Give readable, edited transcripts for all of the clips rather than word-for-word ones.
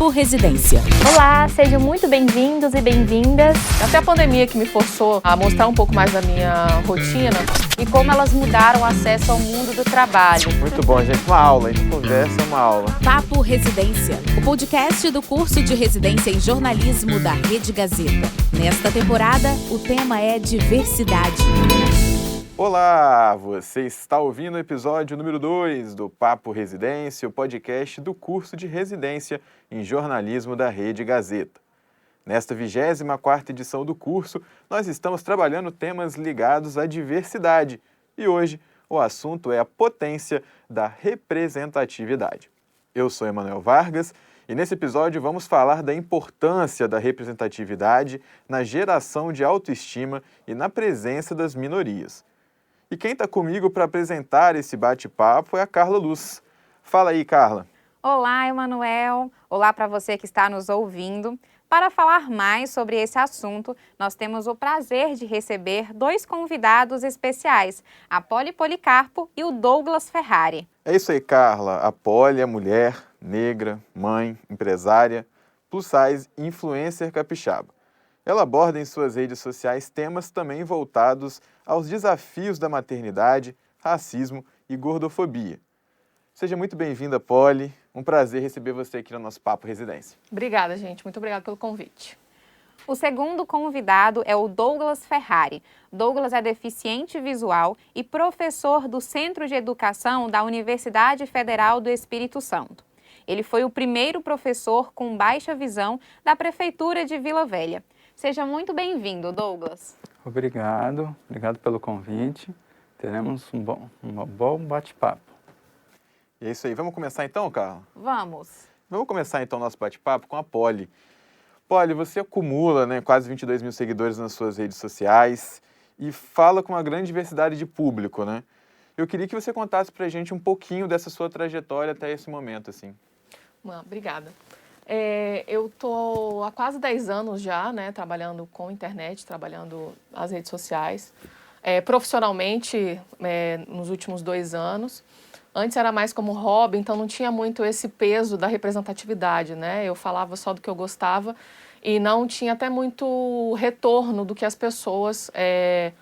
Papo Residência. Olá, sejam muito bem-vindos e bem-vindas. Até a pandemia que me forçou a mostrar um pouco mais da minha rotina E como elas mudaram o acesso ao mundo do trabalho. Muito bom, gente. Uma aula, a gente conversa, uma aula. Papo Residência, o podcast do curso de residência em jornalismo da Rede Gazeta. Nesta temporada, o tema é diversidade. Olá, você está ouvindo o episódio número 2 do Papo Residência, o podcast do curso de residência em jornalismo da Rede Gazeta. Nesta 24ª edição do curso, nós estamos trabalhando temas ligados à diversidade e hoje o assunto é a potência da representatividade. Eu sou Emanuel Vargas e nesse episódio vamos falar da importância da representatividade na geração de autoestima e na presença das minorias. E quem está comigo para apresentar esse bate-papo é a Carla Luz. Fala aí, Carla. Olá, Emanuel. Olá para você que está nos ouvindo. Para falar mais sobre esse assunto, nós temos o prazer de receber dois convidados especiais, a Polly Policarpo e o Douglas Ferrari. É isso aí, Carla. A Polly é mulher, negra, mãe, empresária, plus size e influencer capixaba. Ela aborda em suas redes sociais temas também voltados aos desafios da maternidade, racismo e gordofobia. Seja muito bem-vinda, Polly. Um prazer receber você aqui no nosso Papo Residência. Obrigada, gente. Muito obrigada pelo convite. O segundo convidado é o Douglas Ferrari. Douglas é deficiente visual e professor do Centro de Educação da Universidade Federal do Espírito Santo. Ele foi o primeiro professor com baixa visão da Prefeitura de Vila Velha. Seja muito bem-vindo, Douglas. Obrigado pelo convite. Teremos um bom bate-papo. E é isso aí. Vamos começar então, Carla? Vamos. Vamos começar então o nosso bate-papo com a Polly. Polly, você acumula quase 22 mil seguidores nas suas redes sociais e fala com uma grande diversidade de público, né? Eu queria que você contasse pra gente um pouquinho dessa sua trajetória até esse momento, assim. Obrigada. Eu estou há quase 10 anos já, trabalhando com internet, trabalhando as redes sociais. Profissionalmente, nos últimos 2 anos. Antes era mais como hobby, então não tinha muito esse peso da representatividade, né? Eu falava só do que eu gostava e não tinha até muito retorno do que as pessoas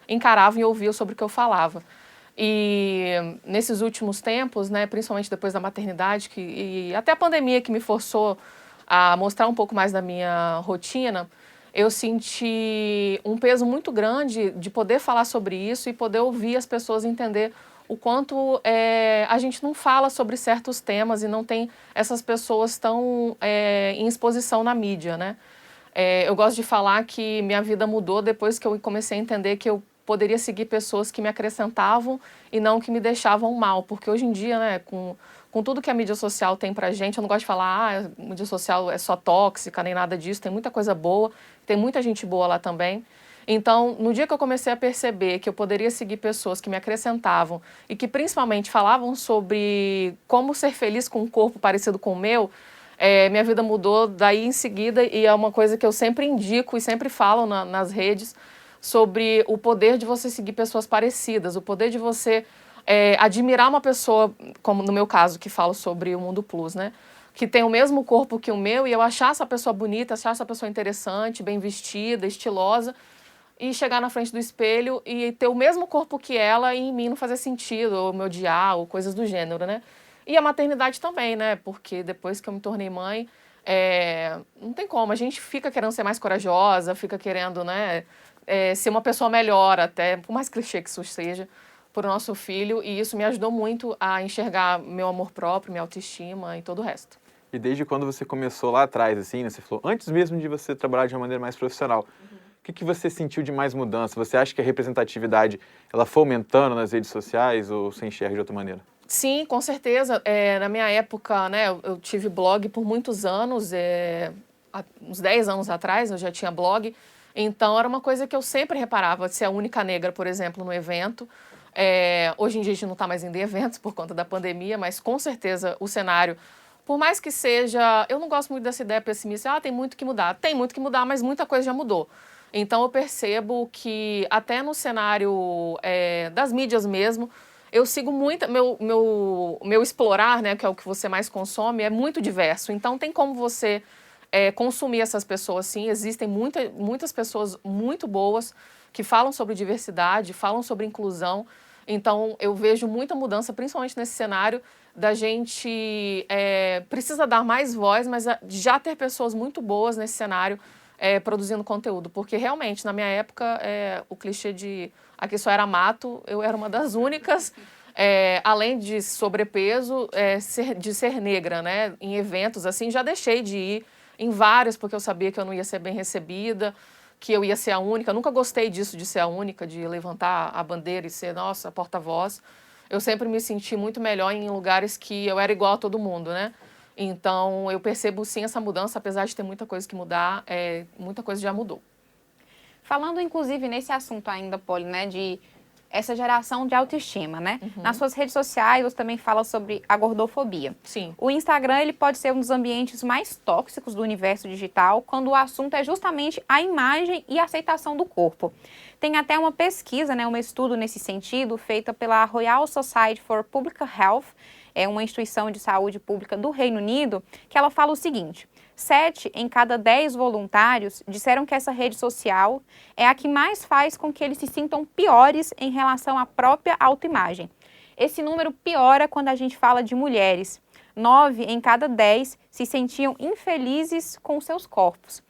encaravam e ouviam sobre o que eu falava. E nesses últimos tempos, principalmente depois da maternidade e até a pandemia que me forçou a mostrar um pouco mais da minha rotina, eu senti um peso muito grande de poder falar sobre isso e poder ouvir as pessoas entender o quanto a gente não fala sobre certos temas e não tem essas pessoas tão em exposição na mídia, né? Eu gosto de falar que minha vida mudou depois que eu comecei a entender que eu poderia seguir pessoas que me acrescentavam e não que me deixavam mal, porque hoje em dia, com tudo que a mídia social tem pra gente, eu não gosto de falar, a mídia social é só tóxica, nem nada disso, tem muita coisa boa, tem muita gente boa lá também. Então, no dia que eu comecei a perceber que eu poderia seguir pessoas que me acrescentavam e que principalmente falavam sobre como ser feliz com um corpo parecido com o meu, minha vida mudou daí em seguida e é uma coisa que eu sempre indico e sempre falo nas redes sobre o poder de você seguir pessoas parecidas, o poder de você admirar uma pessoa, como no meu caso, que falo sobre o Mundo Plus, que tem o mesmo corpo que o meu e eu achar essa pessoa bonita, achar essa pessoa interessante, bem vestida, estilosa, e chegar na frente do espelho e ter o mesmo corpo que ela e em mim não fazer sentido, ou me odiar, ou coisas do gênero, E a maternidade também, porque depois que eu me tornei mãe, não tem como, a gente fica querendo ser mais corajosa, fica querendo, ser uma pessoa melhor até, por mais clichê que isso seja, para o nosso filho, e isso me ajudou muito a enxergar meu amor próprio, minha autoestima e todo o resto. E desde quando você começou lá atrás, assim, você falou, antes mesmo de você trabalhar de uma maneira mais profissional, o que você sentiu de mais mudança? Você acha que a representatividade ela foi aumentando nas redes sociais ou você enxerga de outra maneira? Sim, com certeza. Na minha época, eu tive blog por muitos anos, há uns 10 anos atrás eu já tinha blog, então era uma coisa que eu sempre reparava, de ser a única negra, por exemplo, no evento. Hoje em dia a gente não está mais indo em eventos por conta da pandemia, mas com certeza o cenário, por mais que seja... Eu não gosto muito dessa ideia pessimista, tem muito que mudar. Tem muito que mudar, mas muita coisa já mudou. Então eu percebo que até no cenário das mídias mesmo, eu sigo muito, meu explorar, né, que é o que você mais consome, é muito diverso. Então, tem como você consumir essas pessoas, sim. Existem muitas pessoas muito boas que falam sobre diversidade, falam sobre inclusão. Então, eu vejo muita mudança, principalmente nesse cenário, da gente precisa dar mais voz, mas já ter pessoas muito boas nesse cenário produzindo conteúdo. Porque, realmente, na minha época, o clichê de aqui só era mato, eu era uma das únicas, além de sobrepeso, de ser negra, né? Em eventos, assim, já deixei de ir em vários, porque eu sabia que eu não ia ser bem recebida, que eu ia ser a única. Eu nunca gostei disso, de ser a única, de levantar a bandeira e ser, nossa, porta-voz. Eu sempre me senti muito melhor em lugares que eu era igual a todo mundo, né? Então, eu percebo, sim, essa mudança, apesar de ter muita coisa que mudar, muita coisa já mudou. Falando, inclusive, nesse assunto ainda, Polly, né, de essa geração de autoestima, né? Nas suas redes sociais, você também fala sobre a gordofobia. Sim. O Instagram, ele pode ser um dos ambientes mais tóxicos do universo digital, quando o assunto é justamente a imagem e a aceitação do corpo. Tem até uma pesquisa, né, um estudo nesse sentido, feita pela Royal Society for Public Health, é uma instituição de saúde pública do Reino Unido, que ela fala o seguinte: 7 em cada 10 voluntários disseram que essa rede social é a que mais faz com que eles se sintam piores em relação à própria autoimagem. Esse número piora quando a gente fala de mulheres. 9 em cada 10 se sentiam infelizes com seus corpos.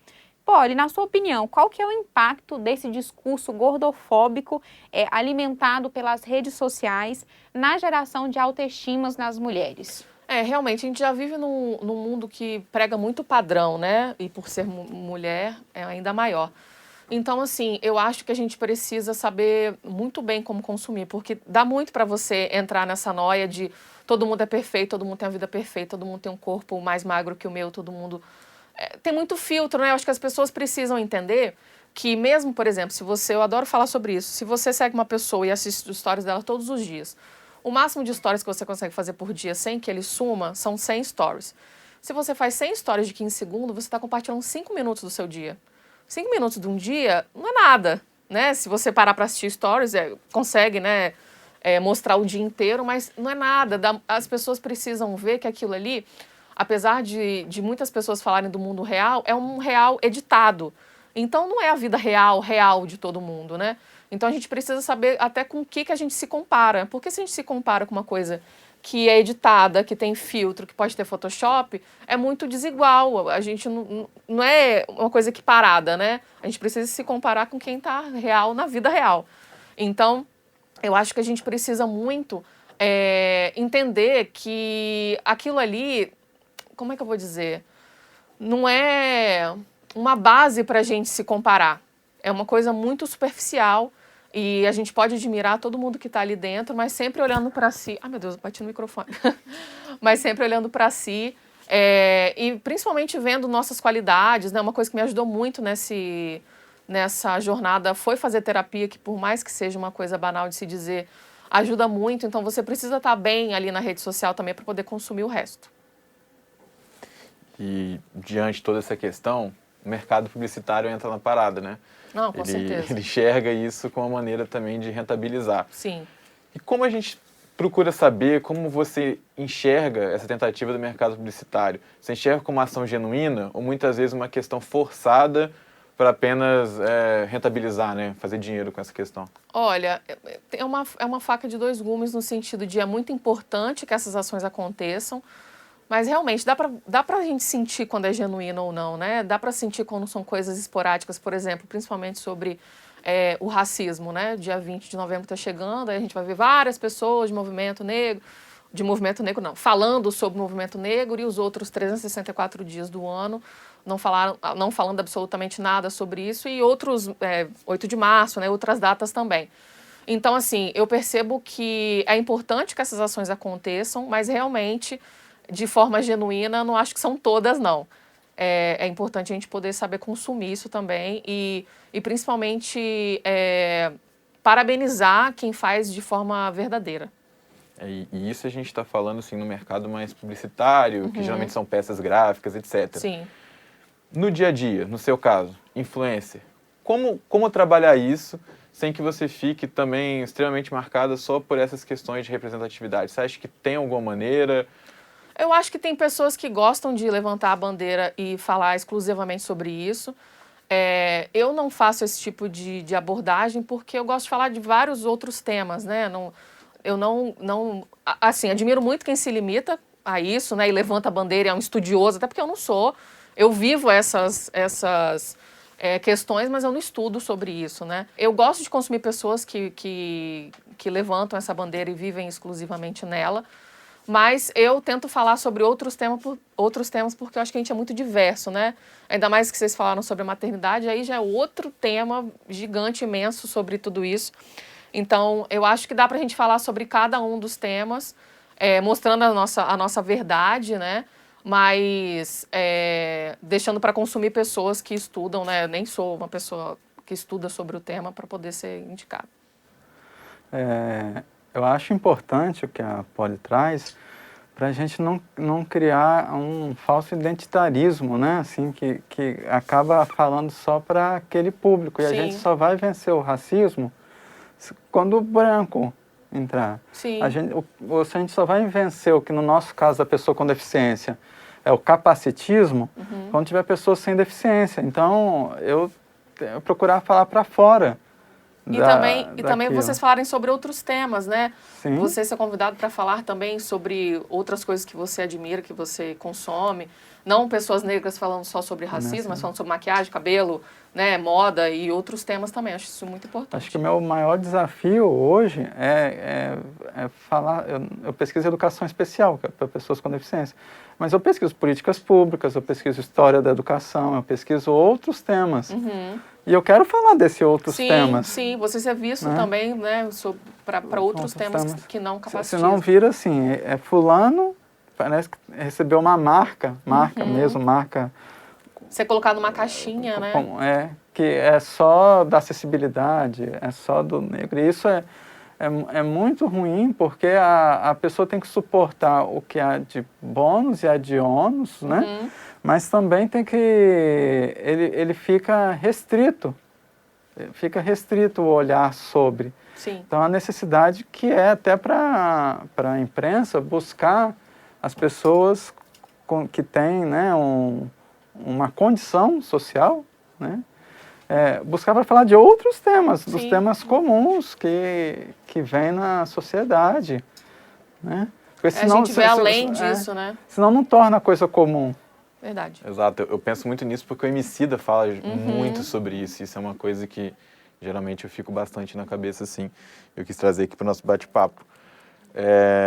Polly, na sua opinião, qual que é o impacto desse discurso gordofóbico alimentado pelas redes sociais na geração de autoestimas nas mulheres? Realmente, a gente já vive num mundo que prega muito padrão, né? E por ser mulher, é ainda maior. Então, assim, eu acho que a gente precisa saber muito bem como consumir, porque dá muito para você entrar nessa noia de todo mundo é perfeito, todo mundo tem uma vida perfeita, todo mundo tem um corpo mais magro que o meu, todo mundo... tem muito filtro, né? Eu acho que as pessoas precisam entender que mesmo, por exemplo, eu adoro falar sobre isso, se você segue uma pessoa e assiste os stories dela todos os dias, o máximo de stories que você consegue fazer por dia sem que ele suma são 100 stories. Se você faz 100 stories de 15 segundos, você está compartilhando 5 minutos do seu dia. 5 minutos de um dia não é nada, né? Se você parar para assistir stories, consegue, né, mostrar o dia inteiro, mas não é nada. As pessoas precisam ver que aquilo ali, apesar de muitas pessoas falarem do mundo real, é um real editado. Então, não é a vida real de todo mundo, né? Então, a gente precisa saber até com o que a gente se compara. Porque se a gente se compara com uma coisa que é editada, que tem filtro, que pode ter Photoshop, é muito desigual. A gente não é uma coisa equiparada, né? A gente precisa se comparar com quem está real na vida real. Então, eu acho que a gente precisa muito entender que aquilo ali, como é que eu vou dizer? Não é uma base para a gente se comparar. É uma coisa muito superficial. E a gente pode admirar todo mundo que está ali dentro, mas sempre olhando para si. Ai, meu Deus, eu bati no microfone. Mas sempre olhando para si e principalmente vendo nossas qualidades, né? Uma coisa que me ajudou muito nessa jornada foi fazer terapia, que por mais que seja uma coisa banal de se dizer, ajuda muito. Então, você precisa estar bem ali na rede social também para poder consumir o resto. E diante de toda essa questão, o mercado publicitário entra na parada, né? Não, com certeza. Ele enxerga isso como uma maneira também de rentabilizar. Sim. E como a gente procura saber, como você enxerga essa tentativa do mercado publicitário? Você enxerga como uma ação genuína ou muitas vezes uma questão forçada para apenas rentabilizar, né? Fazer dinheiro com essa questão? Olha, é uma faca de dois gumes no sentido de é muito importante que essas ações aconteçam, mas realmente dá pra gente sentir quando é genuíno ou não, né? Dá pra sentir quando são coisas esporádicas, por exemplo, principalmente sobre o racismo, né? Dia 20 de novembro está chegando, aí a gente vai ver várias pessoas de movimento negro não, falando sobre o movimento negro e os outros 364 dias do ano não falando absolutamente nada sobre isso e outros, 8 de março, né? Outras datas também. Então, assim, eu percebo que é importante que essas ações aconteçam, mas realmente de forma genuína, não acho que são todas, não. É importante a gente poder saber consumir isso também e principalmente, parabenizar quem faz de forma verdadeira. E isso a gente está falando assim, no mercado mais publicitário, que geralmente são peças gráficas, etc. Sim. No dia a dia, no seu caso, influencer, como trabalhar isso sem que você fique também extremamente marcada só por essas questões de representatividade? Você acha que tem alguma maneira? Eu acho que tem pessoas que gostam de levantar a bandeira e falar exclusivamente sobre isso. Eu não faço esse tipo de abordagem porque eu gosto de falar de vários outros temas, né? Eu não, assim, admiro muito quem se limita a isso, né? E levanta a bandeira e é um estudioso, até porque eu não sou. Eu vivo essas questões, mas eu não estudo sobre isso, né? Eu gosto de consumir pessoas que levantam essa bandeira e vivem exclusivamente nela, mas eu tento falar sobre outros temas porque eu acho que a gente é muito diverso, né? Ainda mais que vocês falaram sobre a maternidade, aí já é outro tema gigante, imenso sobre tudo isso. Então, eu acho que dá pra gente falar sobre cada um dos temas, mostrando a nossa verdade, né? Mas deixando para consumir pessoas que estudam, né? Eu nem sou uma pessoa que estuda sobre o tema para poder ser indicada. Eu acho importante o que a Polly traz para a gente não criar um falso identitarismo, né? Assim, que acaba falando só para aquele público. E a gente só vai vencer o racismo quando o branco entrar. Sim. A gente só vai vencer o que, no nosso caso, a pessoa com deficiência é o capacitismo, quando tiver pessoas sem deficiência. Então, eu procurar falar para fora. E também vocês falarem sobre outros temas, né? Sim. Você ser convidado para falar também sobre outras coisas que você admira, que você consome. Não pessoas negras falando só sobre racismo, mas falando sobre maquiagem, cabelo, né, moda e outros temas também. Acho isso muito importante. Acho que o meu maior desafio hoje é falar... Eu pesquiso educação especial para pessoas com deficiência, mas eu pesquiso políticas públicas, eu pesquiso história da educação, eu pesquiso outros temas. E eu quero falar desses outros temas. Sim, você ser visto também, né, para outros temas que não capacitismo. Se não vira assim, fulano parece que recebeu uma marca mesmo, marca... Ser colocado numa caixinha, né? Que é só da acessibilidade, é só do negro. E isso é muito ruim, porque a pessoa tem que suportar o que há de bônus e há de ônus, né? Mas também tem que... Ele fica restrito o olhar sobre. Sim. Então, a necessidade que é até para a imprensa buscar as pessoas que têm, né, uma condição social, né? Buscar para falar de outros temas, dos temas comuns que vêm na sociedade, né? Porque senão, a gente vê além disso, né? Senão não torna a coisa comum. Verdade. Exato, eu penso muito nisso porque o Emicida fala muito sobre isso. Isso é uma coisa que geralmente eu fico bastante na cabeça, assim. Eu quis trazer aqui para o nosso bate-papo.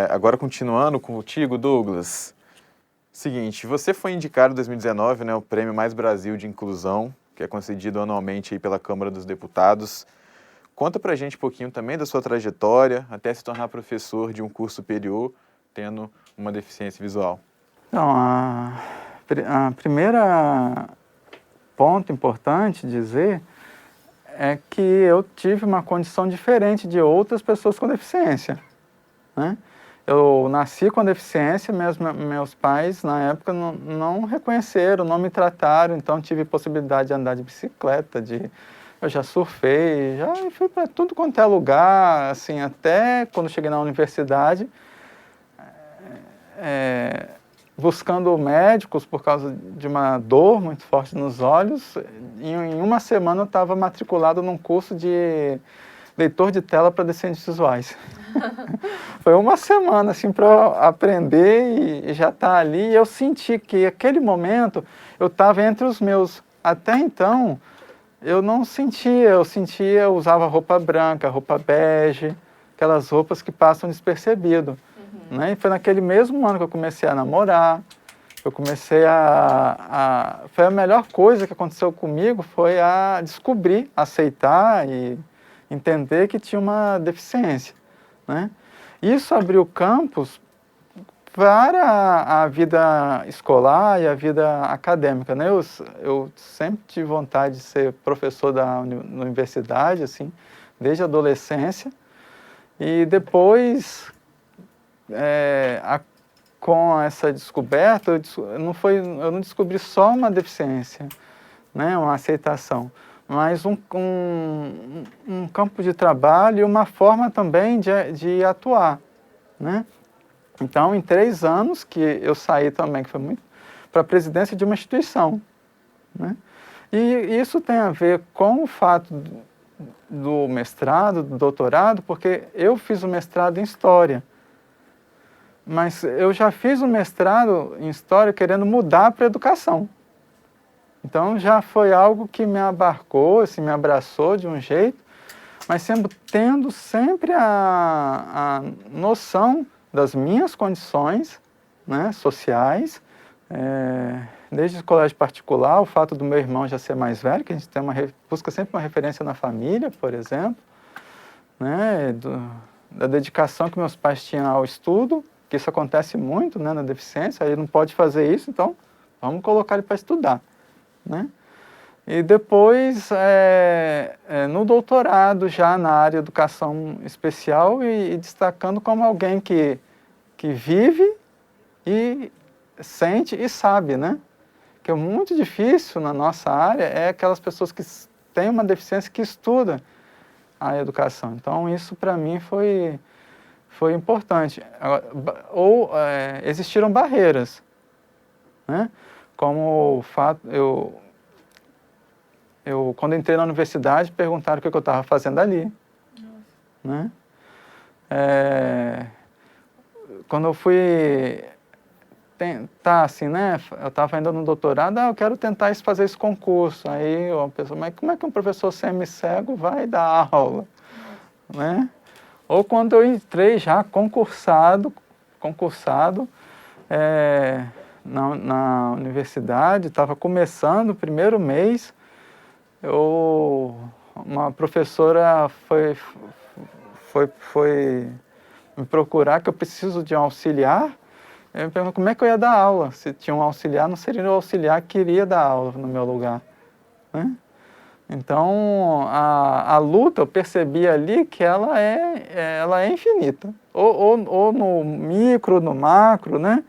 Agora, continuando contigo, Douglas. Seguinte, você foi indicado em 2019, né, o Prêmio Mais Brasil de Inclusão, que é concedido anualmente aí pela Câmara dos Deputados. Conta pra gente um pouquinho também da sua trajetória, até se tornar professor de um curso superior, tendo uma deficiência visual. Então, a primeira ponto importante dizer é que eu tive uma condição diferente de outras pessoas com deficiência, né? Eu nasci com deficiência, meus pais, na época, não reconheceram, não me trataram, então tive possibilidade de andar de bicicleta, eu já surfei, já fui para tudo quanto é lugar, assim, até quando cheguei na universidade, buscando médicos por causa de uma dor muito forte nos olhos. Em uma semana eu estava matriculado num curso de leitor de tela para deficientes visuais. Foi uma semana assim para aprender e já estar ali. E eu senti que aquele momento eu estava entre os meus. Até então eu não sentia, eu usava roupa branca, roupa bege, aquelas roupas que passam despercebido. Né? E foi naquele mesmo ano que eu comecei a namorar. Eu comecei foi a melhor coisa que aconteceu comigo, foi a descobrir, aceitar e entender que tinha uma deficiência, né? Isso abriu campos para a vida escolar e a vida acadêmica, né? Eu sempre tive vontade de ser professor da universidade, assim, desde a adolescência. E depois, com essa descoberta, eu não descobri só uma deficiência, né? Uma aceitação, mas um campo de trabalho e uma forma também de atuar, né? Então, em 3 anos que eu saí também, que foi muito, para a presidência de uma instituição, né? E isso tem a ver com o fato do mestrado, do doutorado, porque eu fiz o mestrado em História, mas eu já fiz o mestrado em História querendo mudar para a educação. Então já foi algo que me abarcou, assim, me abraçou de um jeito, mas tendo sempre a noção das minhas condições, né, sociais, desde o colégio particular, o fato do meu irmão já ser mais velho, que a gente tem busca sempre uma referência na família, por exemplo, né, da dedicação que meus pais tinham ao estudo, que isso acontece muito, né, na deficiência, aí não pode fazer isso, então vamos colocar ele para estudar, né? E depois, no doutorado, já na área de educação especial e destacando como alguém que vive e sente e sabe, né? Que é muito difícil na nossa área é aquelas pessoas que têm uma deficiência que estudam a educação. Então, isso para mim foi importante. Existiram barreiras, né? Como o fato, quando entrei na universidade, perguntaram o que eu estava fazendo ali, né? Quando eu fui tentar, assim, né? Eu estava ainda no doutorado, eu quero tentar fazer esse concurso. Aí a pessoa, mas como é que um professor semicego vai dar aula, né? Ou quando eu entrei já concursado na universidade, estava começando o primeiro mês, uma professora foi me procurar que eu preciso de um auxiliar. Eu me pergunto como é que eu ia dar aula. Se tinha um auxiliar, não seria o auxiliar que iria dar aula no meu lugar, né? Então, a luta, eu percebi ali que ela é infinita. Ou no micro, no macro, né?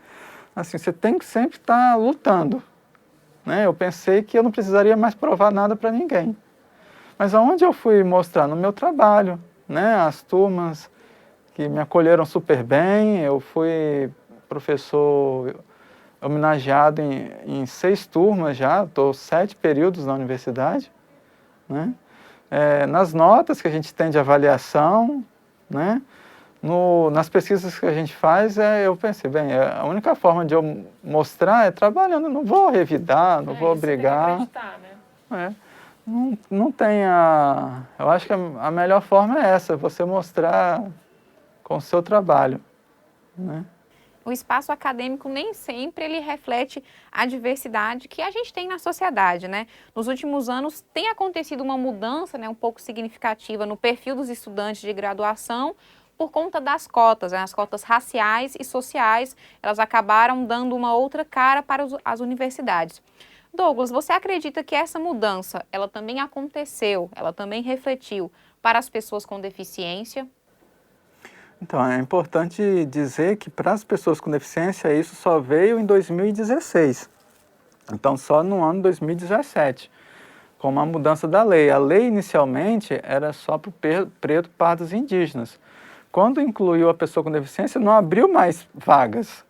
Assim, você tem que sempre estar lutando, né? Eu pensei que eu não precisaria mais provar nada para ninguém. Mas aonde eu fui mostrar? No meu trabalho, né? As turmas que me acolheram super bem, eu fui professor homenageado em 6 turmas já, estou 7 períodos na universidade, né? Nas notas que a gente tem de avaliação, né? Nas pesquisas que a gente faz, eu pensei, bem, a única forma de eu mostrar é trabalhando, não vou revidar, não vou obrigar. Né? Não tem eu acho que a melhor forma é essa, você mostrar com o seu trabalho, né? O espaço acadêmico nem sempre ele reflete a diversidade que a gente tem na sociedade, né? Nos últimos anos tem acontecido uma mudança, né, um pouco significativa no perfil dos estudantes de graduação por conta das cotas, né? As cotas raciais e sociais, elas acabaram dando uma outra cara para as universidades. Douglas, você acredita que essa mudança, ela também aconteceu, ela também refletiu para as pessoas com deficiência? Então, é importante dizer que para as pessoas com deficiência isso só veio em 2016. Então, só no ano 2017, com uma mudança da lei. A lei, inicialmente, era só para o preto, pardos e indígenas. Quando incluiu a pessoa com deficiência, não abriu mais vagas,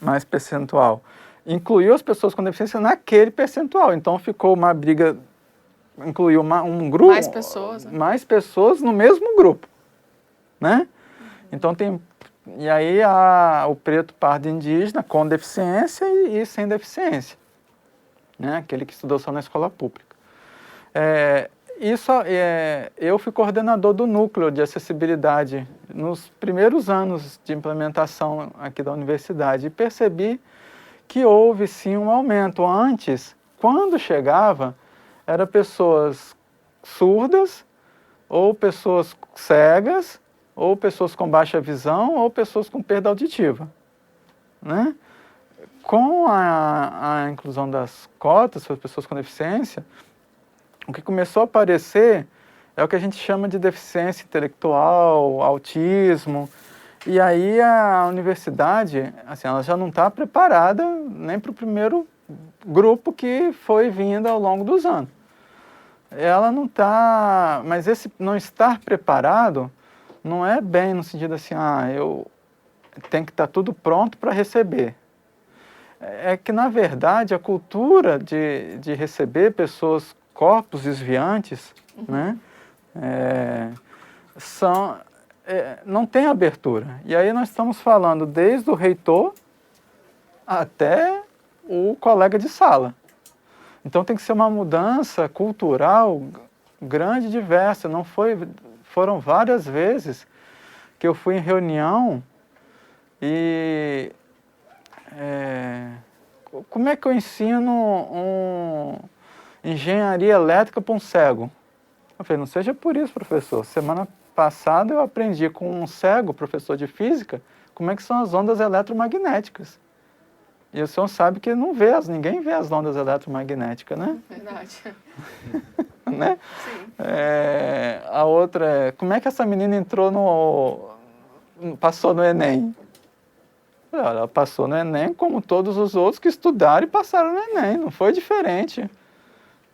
mais percentual. Incluiu as pessoas com deficiência naquele percentual. Então, ficou uma briga, incluiu um grupo... Mais pessoas. Né? Mais pessoas no mesmo grupo, né? Então e aí o preto, pardo e indígena com deficiência e sem deficiência, né? Aquele que estudou só na escola pública. Eu fui coordenador do núcleo de acessibilidade nos primeiros anos de implementação aqui da universidade e percebi que houve sim um aumento. Antes, quando chegava, eram pessoas surdas ou pessoas cegas, ou pessoas com baixa visão, ou pessoas com perda auditiva, né? Com a inclusão das cotas para as pessoas com deficiência, o que começou a aparecer é o que a gente chama de deficiência intelectual, autismo, e aí a universidade, assim, ela já não está preparada nem para o primeiro grupo que foi vindo ao longo dos anos. ela não está... Mas esse não estar preparado não é bem no sentido assim, eu tenho que estar tudo pronto para receber. É que, na verdade, a cultura de receber pessoas, corpos desviantes, né, não tem abertura. E aí nós estamos falando desde o reitor até o colega de sala. Então tem que ser uma mudança cultural grande e diversa. Foram várias vezes que eu fui em reunião e... como é que eu ensino engenharia elétrica para um cego? Eu falei, não seja por isso, professor. Semana passada eu aprendi com um cego, professor de física, como é que são as ondas eletromagnéticas. E o senhor sabe que ninguém vê as ondas eletromagnéticas, né? Verdade. Né? Sim. A outra é, como é que essa menina passou no Enem? Ela passou no Enem como todos os outros que estudaram e passaram no Enem, não foi diferente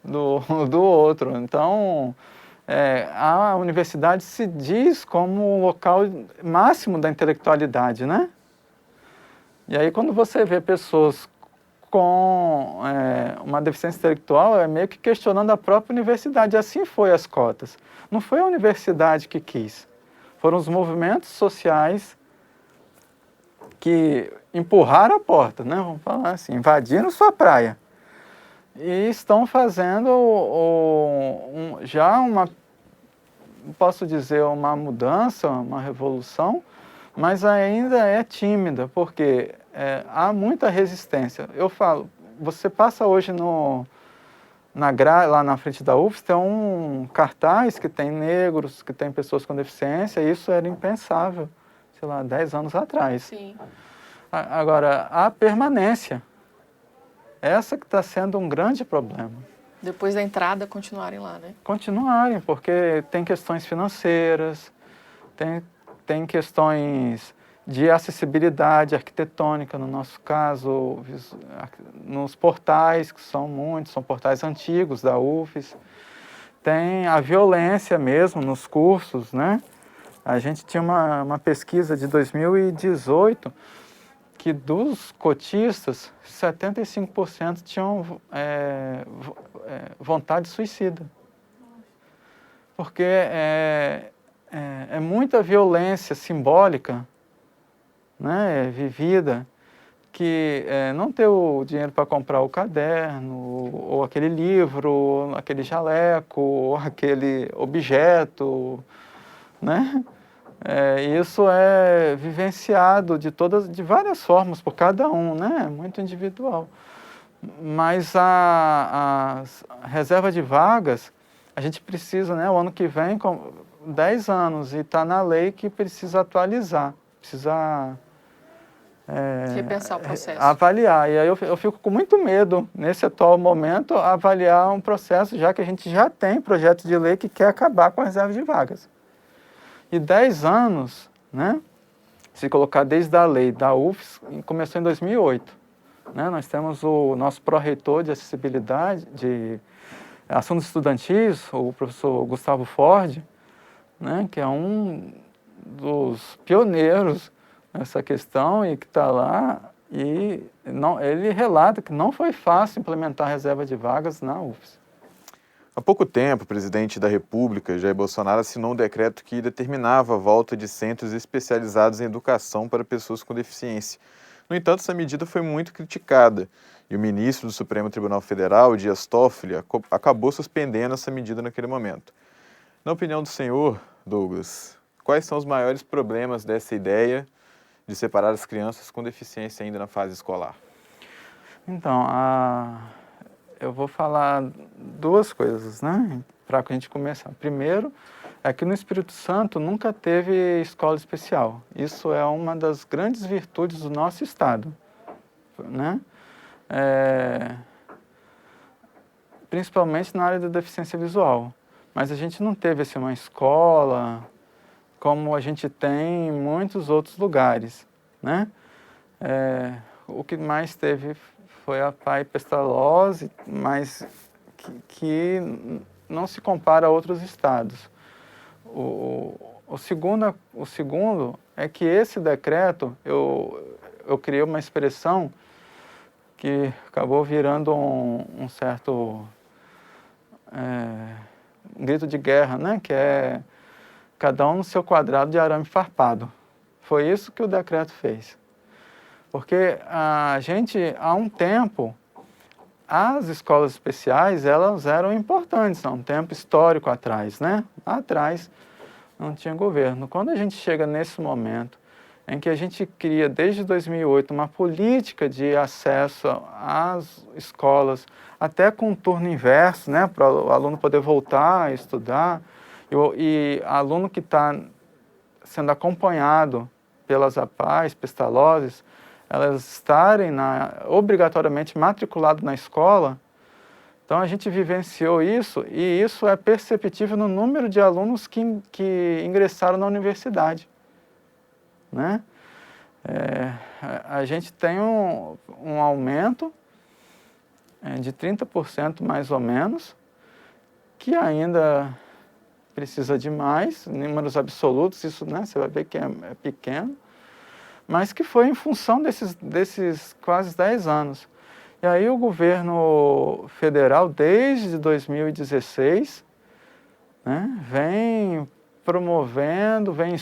do outro. Então, a universidade se diz como o local máximo da intelectualidade, né? E aí quando você vê pessoas com uma deficiência intelectual, é meio que questionando a própria universidade. Assim foi as cotas. Não foi a universidade que quis. Foram os movimentos sociais que empurraram a porta, né? Vamos falar assim, invadiram sua praia. E estão fazendo já posso dizer, uma mudança, uma revolução, mas ainda é tímida, porque há muita resistência. Eu falo, você passa hoje lá na frente da UFS, tem um cartaz que tem negros, que tem pessoas com deficiência, e isso era impensável, sei lá, 10 anos atrás. Sim. Agora, a permanência, essa que está sendo um grande problema. Depois da entrada, continuarem lá, né? Continuarem, porque tem questões financeiras, tem questões de acessibilidade arquitetônica, no nosso caso, nos portais, que são muitos, são portais antigos da UFES. Tem a violência mesmo nos cursos, né? A gente tinha uma pesquisa de 2018 que dos cotistas, 75% tinham vontade suicida. Porque é muita violência simbólica, né, vivida, que não ter o dinheiro para comprar o caderno, ou aquele livro, ou aquele jaleco, ou aquele objeto, né? Isso é vivenciado de várias formas por cada um, né? Muito individual. Mas a reserva de vagas, a gente precisa, né? O ano que vem, com 10 anos, e está na lei que precisa atualizar, precisa repensar o processo. Avaliar. E aí eu fico com muito medo, nesse atual momento, avaliar um processo, já que a gente já tem projeto de lei que quer acabar com a reserva de vagas. E 10 anos, né, se colocar desde a lei da UFS, começou em 2008. Né? Nós temos o nosso pró-reitor de acessibilidade, de assuntos estudantis, o professor Gustavo Ford, né, que é um dos pioneiros nessa questão e que está lá, e ele relata que não foi fácil implementar a reserva de vagas na UFS. Há pouco tempo, o presidente da República, Jair Bolsonaro, assinou um decreto que determinava a volta de centros especializados em educação para pessoas com deficiência. No entanto, essa medida foi muito criticada e o ministro do Supremo Tribunal Federal, Dias Toffoli, acabou suspendendo essa medida naquele momento. Na opinião do senhor, Douglas, quais são os maiores problemas dessa ideia de separar as crianças com deficiência ainda na fase escolar? Então, eu vou falar duas coisas, né, para a gente começar. Primeiro, é que no Espírito Santo nunca teve escola especial. Isso é uma das grandes virtudes do nosso estado, né? Principalmente na área da deficiência visual. Mas a gente não teve assim, uma escola como a gente tem em muitos outros lugares, né? O que mais teve foi a Pai Pestalozzi, mas que não se compara a outros estados. O segundo é que esse decreto, eu criei uma expressão que acabou virando um certo um grito de guerra, né? Que é cada um no seu quadrado de arame farpado. Foi isso que o decreto fez. Porque a gente, há um tempo, as escolas especiais, elas eram importantes, há um tempo histórico atrás, né? Lá atrás não tinha governo. Quando a gente chega nesse momento em que a gente cria, desde 2008, uma política de acesso às escolas, até com turno inverso, né? Para o aluno poder voltar a estudar, e aluno que está sendo acompanhado pelas APAES, Pestalozes, elas estarem obrigatoriamente matriculadas na escola. Então, a gente vivenciou isso, e isso é perceptível no número de alunos que ingressaram na universidade, né? A gente tem um aumento de 30% mais ou menos, que ainda precisa de mais, números absolutos, isso, né, você vai ver que é pequeno, mas que foi em função desses quase 10 anos. E aí o governo federal, desde 2016, né, vem promovendo, vem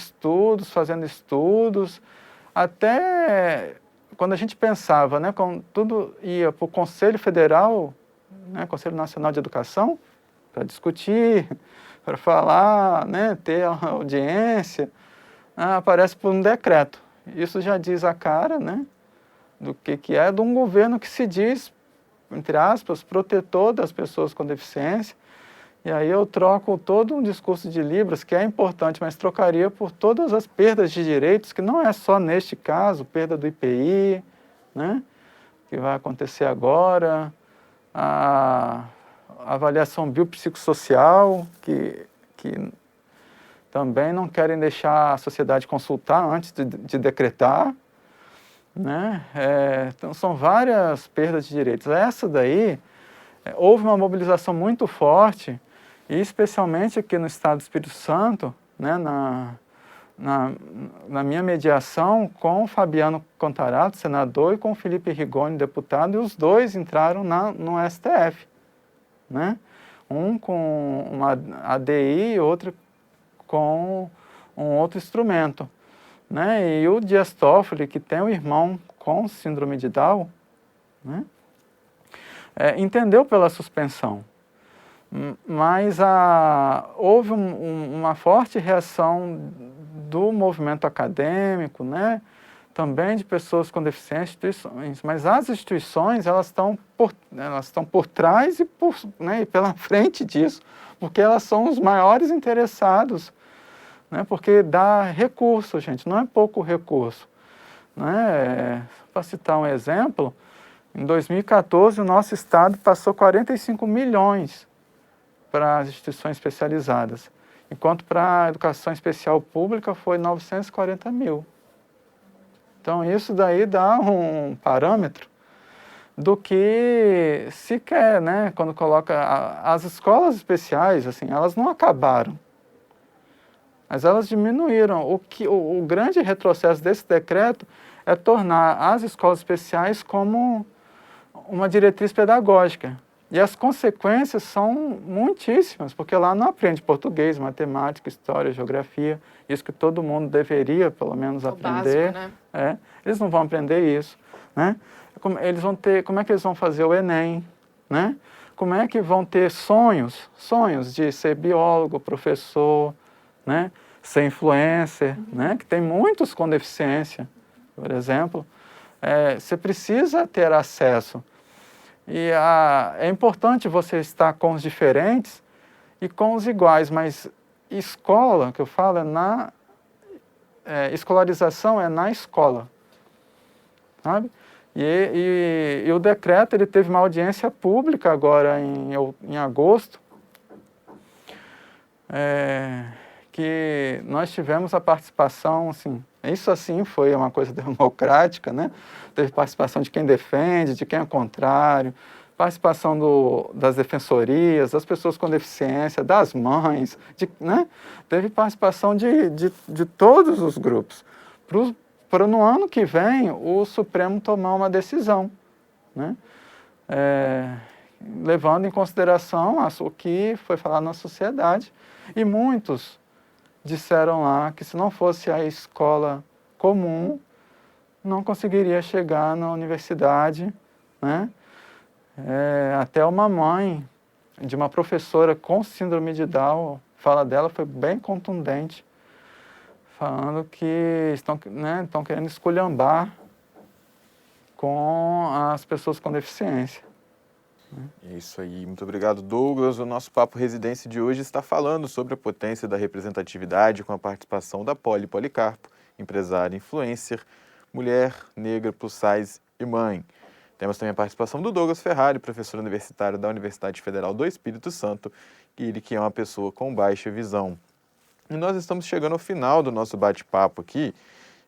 fazendo estudos, até quando a gente pensava, né, quando tudo ia para o Conselho Federal, né, Conselho Nacional de Educação, para discutir, para falar, né, ter audiência, aparece por um decreto. Isso já diz a cara, né, do que é de um governo que se diz, entre aspas, protetor das pessoas com deficiência. E aí eu troco todo um discurso de Libras, que é importante, mas trocaria por todas as perdas de direitos, que não é só neste caso, perda do IPI, né, que vai acontecer agora, a avaliação biopsicossocial, que também não querem deixar a sociedade consultar antes de decretar, né? Então, são várias perdas de direitos. Essa daí, houve uma mobilização muito forte, e especialmente aqui no estado do Espírito Santo, né, na minha mediação com o Fabiano Contarato, senador, e com o Felipe Rigoni, deputado, e os dois entraram no STF, né? Um com uma ADI e outro com um outro instrumento, né? E o Dias Toffoli, que tem um irmão com síndrome de Down, né, entendeu pela suspensão, mas houve uma forte reação do movimento acadêmico, né, também de pessoas com deficiência, instituições, mas as instituições, elas estão por trás e pela frente disso, porque elas são os maiores interessados, né, porque dá recurso, gente, não é pouco recurso, né? Para citar um exemplo, em 2014 o nosso estado passou 45 milhões para as instituições especializadas, enquanto para a educação especial pública foi 940 mil. Então, isso daí dá um parâmetro do que se quer, né? Quando coloca as escolas especiais, assim, elas não acabaram, mas elas diminuíram. O grande retrocesso desse decreto é tornar as escolas especiais como uma diretriz pedagógica. E as consequências são muitíssimas, porque lá não aprende português, matemática, história, geografia, isso que todo mundo deveria, pelo menos, aprender. Básico, né? Eles não vão aprender isso, né? Como é que eles vão fazer o Enem, né? Como é que vão ter sonhos de ser biólogo, professor, né? Ser influencer, né? Que tem muitos com deficiência, por exemplo. Você precisa ter acesso. E é importante você estar com os diferentes e com os iguais, mas escola, que eu falo, escolarização é na escola, sabe? E o decreto, ele teve uma audiência pública agora em agosto, que nós tivemos a participação, assim, isso assim foi uma coisa democrática, né? Teve participação de quem defende, de quem é contrário, participação das defensorias, das pessoas com deficiência, das mães, né? Teve participação de todos os grupos, para no ano que vem o Supremo tomar uma decisão, né? Levando em consideração o que foi falado na sociedade. E muitos disseram lá que se não fosse a escola comum, não conseguiria chegar na universidade, né? Até uma mãe de uma professora com síndrome de Down, a fala dela foi bem contundente, falando que estão querendo esculhambar com as pessoas com deficiência. Isso aí, muito obrigado, Douglas. O nosso Papo Residência de hoje está falando sobre a potência da representatividade com a participação da Poli Policarpo, empresária, influencer, mulher, negra, plus size e mãe. Temos também a participação do Douglas Ferrari, professor universitário da Universidade Federal do Espírito Santo, ele que é uma pessoa com baixa visão. E nós estamos chegando ao final do nosso bate-papo aqui,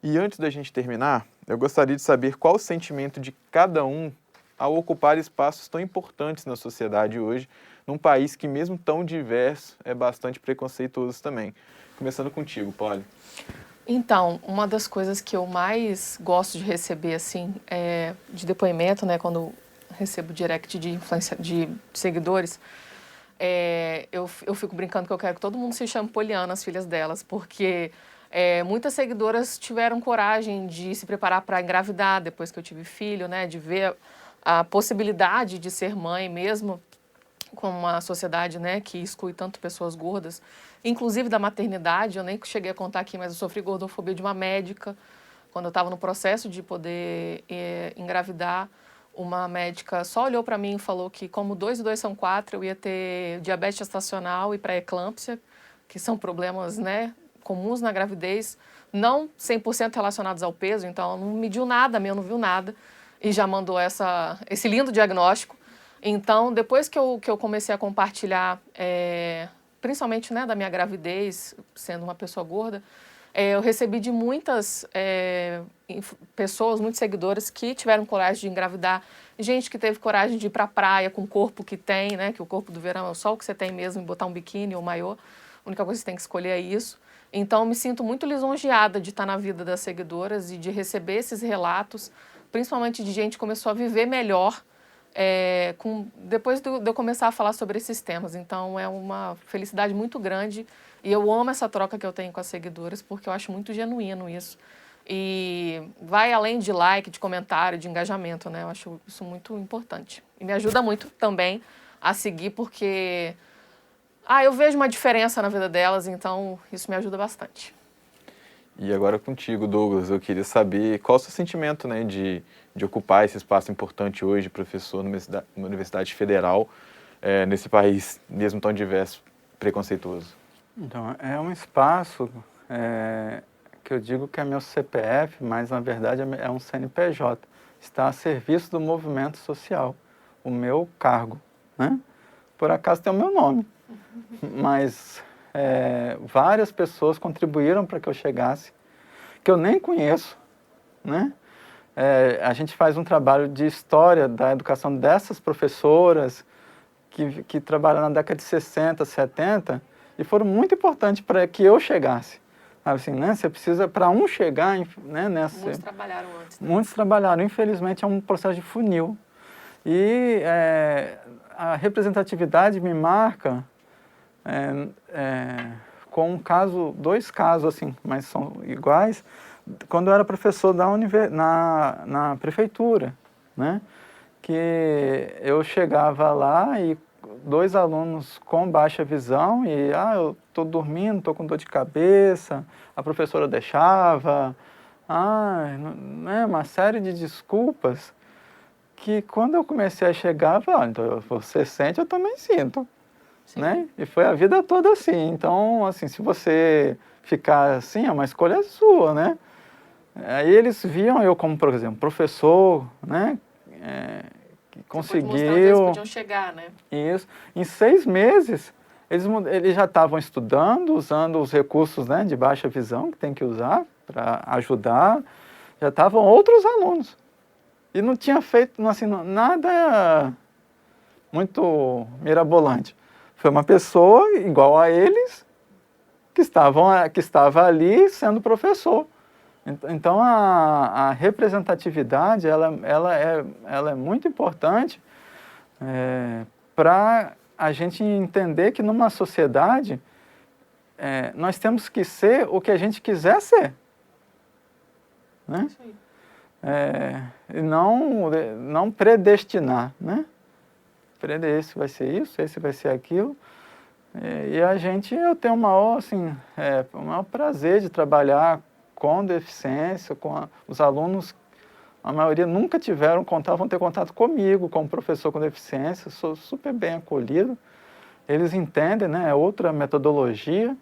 e antes da gente terminar, eu gostaria de saber qual o sentimento de cada um ao ocupar espaços tão importantes na sociedade hoje, num país que, mesmo tão diverso, é bastante preconceituoso também. Começando contigo, Poli. Então, uma das coisas que eu mais gosto de receber, assim, de depoimento, né, quando recebo direct de seguidores, eu fico brincando que eu quero que todo mundo se chame Poliana, as filhas delas, porque muitas seguidoras tiveram coragem de se preparar para engravidar depois que eu tive filho, né, de ver a possibilidade de ser mãe mesmo, com uma sociedade, né, que exclui tanto pessoas gordas, inclusive da maternidade. Eu nem cheguei a contar aqui, mas eu sofri gordofobia de uma médica. Quando eu estava no processo de poder engravidar, uma médica só olhou para mim e falou que, como 2 e 2 são 4, eu ia ter diabetes gestacional e pré-eclâmpsia, que são problemas, né, comuns na gravidez, não 100% relacionados ao peso. Então, ela não mediu nada, não viu nada, e já mandou esse lindo diagnóstico. Então, depois que eu comecei a compartilhar, principalmente, né, da minha gravidez, sendo uma pessoa gorda, eu recebi de muitas pessoas, muitos seguidores que tiveram coragem de engravidar, gente que teve coragem de ir para a praia com o corpo que tem, né, que o corpo do verão é só o que você tem mesmo, e botar um biquíni ou maiô, a única coisa que você tem que escolher é isso. Então, me sinto muito lisonjeada de estar na vida das seguidoras e de receber esses relatos, principalmente de gente que começou a viver melhor depois de eu começar a falar sobre esses temas. Então, é uma felicidade muito grande e eu amo essa troca que eu tenho com as seguidoras, porque eu acho muito genuíno isso. E vai além de like, de comentário, de engajamento, né? Eu acho isso muito importante. E me ajuda muito também a seguir, porque eu vejo uma diferença na vida delas, então isso me ajuda bastante. E agora contigo, Douglas, eu queria saber qual o seu sentimento, né, de ocupar esse espaço importante hoje, professor numa Universidade Federal, nesse país mesmo tão diverso, preconceituoso. Então, é um espaço que eu digo que é meu CPF, mas na verdade é um CNPJ. Está a serviço do movimento social, o meu cargo, né? Por acaso tem o meu nome, mas várias pessoas contribuíram para que eu chegasse, que eu nem conheço, né? A gente faz um trabalho de história da educação dessas professoras que trabalharam na década de 60, 70 e foram muito importantes para que eu chegasse. Assim, né? Você precisa, para um chegar, né, Muitos trabalharam antes. Né? Muitos trabalharam. Infelizmente, é um processo de funil. E a representatividade me marca com dois casos, assim, mas são iguais, quando eu era professor na prefeitura, né? Que eu chegava lá e 2 alunos com baixa visão e, eu estou dormindo, estou com dor de cabeça, a professora deixava, uma série de desculpas que quando eu comecei a chegar, então, você sente, eu também sinto. Né? E foi a vida toda assim. Então, assim, se você ficar assim, é uma escolha sua, né? Aí eles viam eu como, por exemplo, professor, né? Que conseguiu... Você pode mostrar onde eles podiam chegar, né? Isso. Em 6 meses, eles já estavam estudando, usando os recursos, né, de baixa visão que tem que usar para ajudar. Já estavam outros alunos. E não tinha feito, assim, nada muito mirabolante. Foi uma pessoa igual a eles que estava ali sendo professor. Então, a representatividade ela é muito importante para a gente entender que numa sociedade nós temos que ser o que a gente quiser ser. Né? Isso aí. E não predestinar, né? Esse vai ser isso, esse vai ser aquilo. Eu tenho o maior prazer de trabalhar com deficiência, os alunos, a maioria nunca vão ter contato comigo, como professor com deficiência, sou super bem acolhido. Eles entendem, né? É outra metodologia.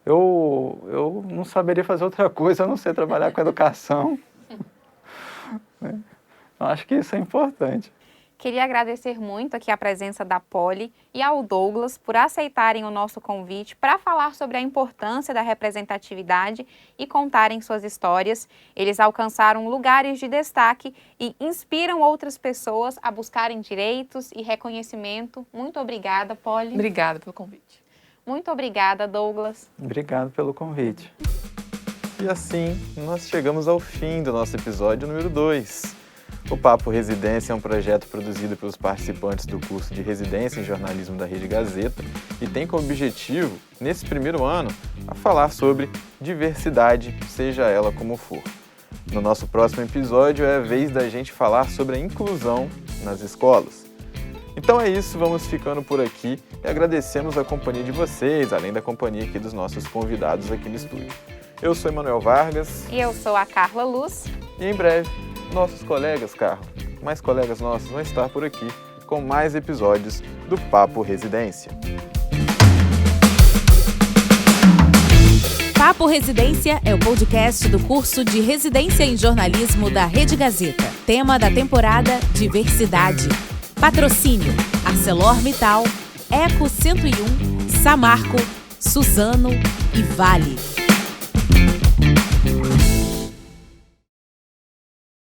Eu não saberia fazer outra coisa a não ser trabalhar com educação. Eu acho que isso é importante. Queria agradecer muito aqui a presença da Poli e ao Douglas por aceitarem o nosso convite para falar sobre a importância da representatividade e contarem suas histórias. Eles alcançaram lugares de destaque e inspiram outras pessoas a buscarem direitos e reconhecimento. Muito obrigada, Poli. Obrigada pelo convite. Muito obrigada, Douglas. Obrigado pelo convite. E assim, nós chegamos ao fim do nosso episódio número 2. O Papo Residência é um projeto produzido pelos participantes do curso de Residência em Jornalismo da Rede Gazeta e tem como objetivo, nesse primeiro ano, a falar sobre diversidade, seja ela como for. No nosso próximo episódio é a vez da gente falar sobre a inclusão nas escolas. Então é isso, vamos ficando por aqui e agradecemos a companhia de vocês, além da companhia aqui dos nossos convidados aqui no estúdio. Eu sou Emanuel Vargas. E eu sou a Carla Luz. E em breve, nossos colegas, Carla, mais colegas nossos vão estar por aqui com mais episódios do Papo Residência. Papo Residência é o podcast do curso de Residência em Jornalismo da Rede Gazeta. Tema da temporada: Diversidade. Patrocínio: ArcelorMittal, Eco 101, Samarco, Suzano e Vale.